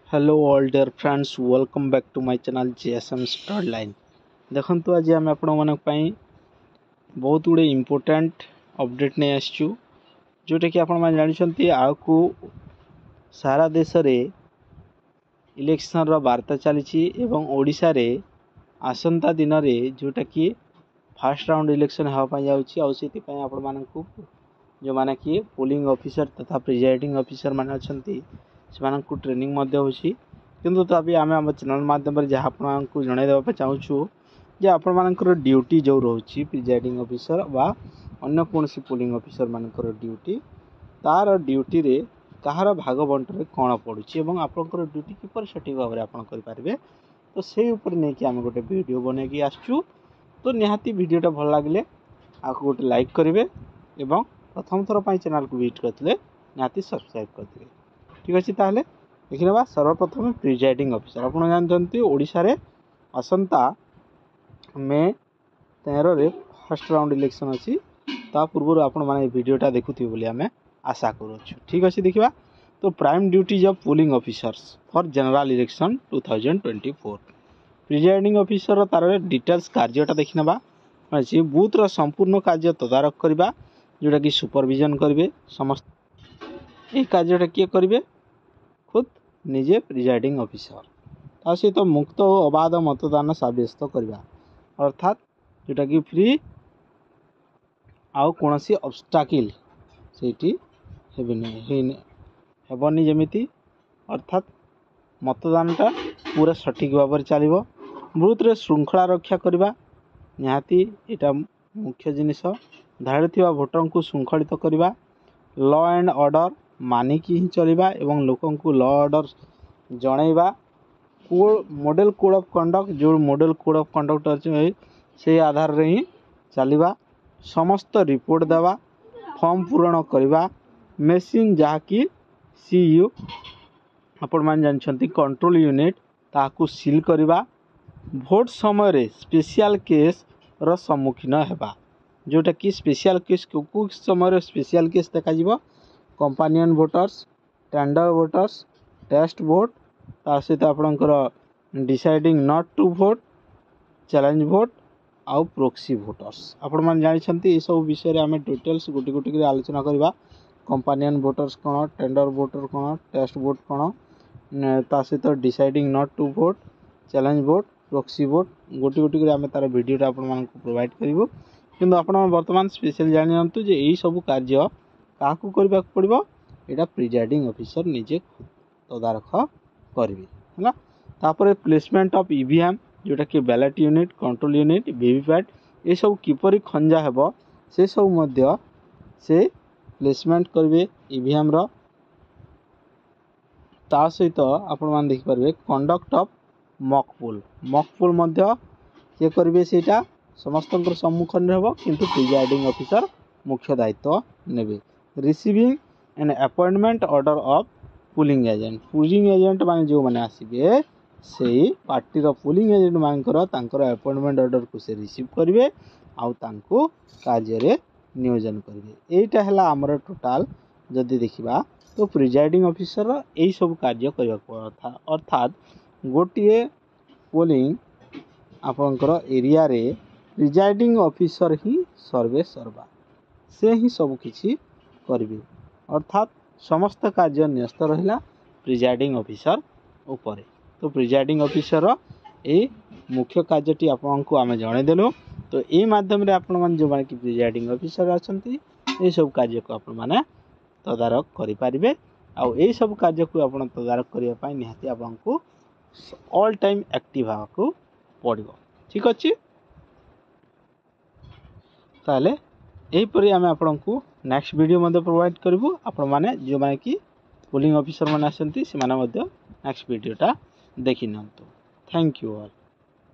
Hello all dear friends, welcome back to my channel GSM study line. देखंतु आज आम आपण मानक पई बहुत गुड़े इम्पोर्टेंट अपडेट नहीं आसचु, जोटा कि आपण माने जानिछंती आकु सारा देश रे इलेक्शन रो वार्ता चली एवं ओडिशा रे आसंता दिन रे जोटा कि फर्स्ट राउंड इलेक्शन हेबा पई जाउची। आ सेति पई आपण मानकु जो माने कि पोलिंग ऑफिसर तथा प्रिजाइडिंग ऑफिसर माने अछंती से ट्रेनिंग किंतु तभी आम आम चैनल माध्यम जहाँ आपको जन देवाई चाहूँ जे आपण ड्यूटी जो रोचे प्रिजाइडिंग ऑफिसर बा अन्य कौन पोलिंग ऑफिसर मानकर ड्यूटी तार ड्यूटी रे कहार भाग बंटरे कौन पड़ुची एवं आपंकर ड्यूटी किपर सठिक भाव में आप करें, तो से ऊपर नहीं कि आम गोटे वीडियो बनैकी आसचु। तो निहाती वीडियोटा भल लगे आपको गोटे लाइक करेंगे एवं प्रथम थर पर चैनल को विजिट करते निहाती सब्सक्राइब करते। ठीक अच्छे, ताहले देखा सर्वप्रथम प्रिजाइडिंग ऑफिसर आप जानते ओडिशा रे आसंता मे 13 रे फर्स्ट राउंड इलेक्शन अच्छी। ता पूर्व आपण माने वीडियोटा देखुथि बोली आमे आशा करूछु। ठीक अच्छे, देखा तो prime duties of polling officers for general election 2024 presiding officer तार डिटेल्स कार्यटा देखिनबा अच्छी। बूथ रो संपूर्ण कार्य तदारख करबा जोटा कि सुपरविजन करेंगे समस्त ये कार्यटा किए करेंगे खुद निजे प्रिजाइडिंग ऑफिसर। ता सहित मुक्त और अबाध मतदान सब्यस्त करवा अर्थात जोटा कि फ्री आउ कौन सी ऑब्स्टाकल से हेबनी जमीती अर्थात मतदानटा पूरा सठिक भाव में चलो। बूथ रे श्रृंखला रक्षा करवा निहाती यहाँ मुख्य जिनिस। धाड़ी थी भोटर को श्रृंखलित करवा, लॉ एंड ऑर्डर मानिकी ही चलवा एवं लोकं को लॉ ऑर्डर जनइबा। मॉडल कोड ऑफ कंडक्ट जो मॉडल कोड ऑफ कंडक्ट अच्छे से आधार रे ही चलवा। समस्त रिपोर्ट देवा, फॉर्म पूरण करवा, मेसीन जहाँकि सीयू आपण मान जानछंती कंट्रोल यूनिट ताकू सील करवा। भोट समय रे स्पेशल केस रो सम्मुखीन हेबा जोटा कि स्पेशल केस को समय स्पेशल केस देखा जीवो companion voters, tender voters, test vote, ता सहित आपणकर deciding not to vote, challenge vote आउ प्रोक्सी वोटर्स। आपण मान जानछंती ए सब विषय रे हमें डिटेल्स गोटी गोटी कर आलोचना करबा। कंपानियन वोटर्स कोन, टेंडर वोटर कोन, टेस्ट वोट कोन, ता सहित deciding not to vote, challenge vote, proxy vote गोटी गोटी कर हमें तार वीडियोटा आपण मानकु प्रोवाइड करिवो। किंतु आपण वर्तमान स्पेशल जानियंतु जे एई सब कार्य काकू करबा पड़िबो एटा प्रिजाइडिंग ऑफिसर निजे तदारख करेंगे है। तापर प्लेसमेंट ऑफ ईवीएम जोटा कि ballot unit, control unit, VVPAT ये सब किपरि खंजा हेबो से सब मध्य से प्लेसमेंट करेंगे ईवीएम रो। ता सहित आपण मान देख पारबे कंडक्ट ऑफ मॉकपोल मध्य ये करेंगे सेटा समस्तंकर सम्मुखन हेबो, किंतु प्रिजाइडिंग ऑफिसर मुख्य दायित्व नेबे। Receiving an appointment order of pulling agent माने जो माने आसीबे से पार्टी रो पुलिंग एजेंट मानकर तांकर अपॉइंटमेंट ऑर्डर को से रिसीव करिवे आउ तांको कार्य रे नियोजन करिवे। एटा हला हमर टोटल जदी देखिबा तो प्रिजाइडिंग ऑफिसर एई सब कार्य करबा अर्थात गोटिए पोलिंग आपनकर एरिया रे प्रिजाइडिंग ऑफिसर ही सर्वे सर्वा से ही सब किछि करिवे अर्थात समस्त कार्य न्यस्त रहिला प्रिजाइडिंग ऑफिसर ऊपर। तो प्रिजाइडिंग ऑफिसर ए मुख्य कार्यटी आपको आम जनईदेलु। तो ये माध्यम रे आपण मान जो माने कि प्रिजाइडिंग ऑफिसर अछंती ए सब कार्य को आपण माने तदारख करि पारिबे। आ ए सब कार्य को आपण तदारख करिया पई निहाती आपनको ऑल टाइम एक्टिव हाको पड़िबो। ठीक अछि, ताले यहीपरि आम आपको नेक्स्ट वीडियो मध्य प्रोवाइड करूँ। आपण माने जो माने कि पोलिंग ऑफिसर माने आसंती से माने मध्य नेक्स्ट वीडियोटा देखि नियंतु। Thank you all.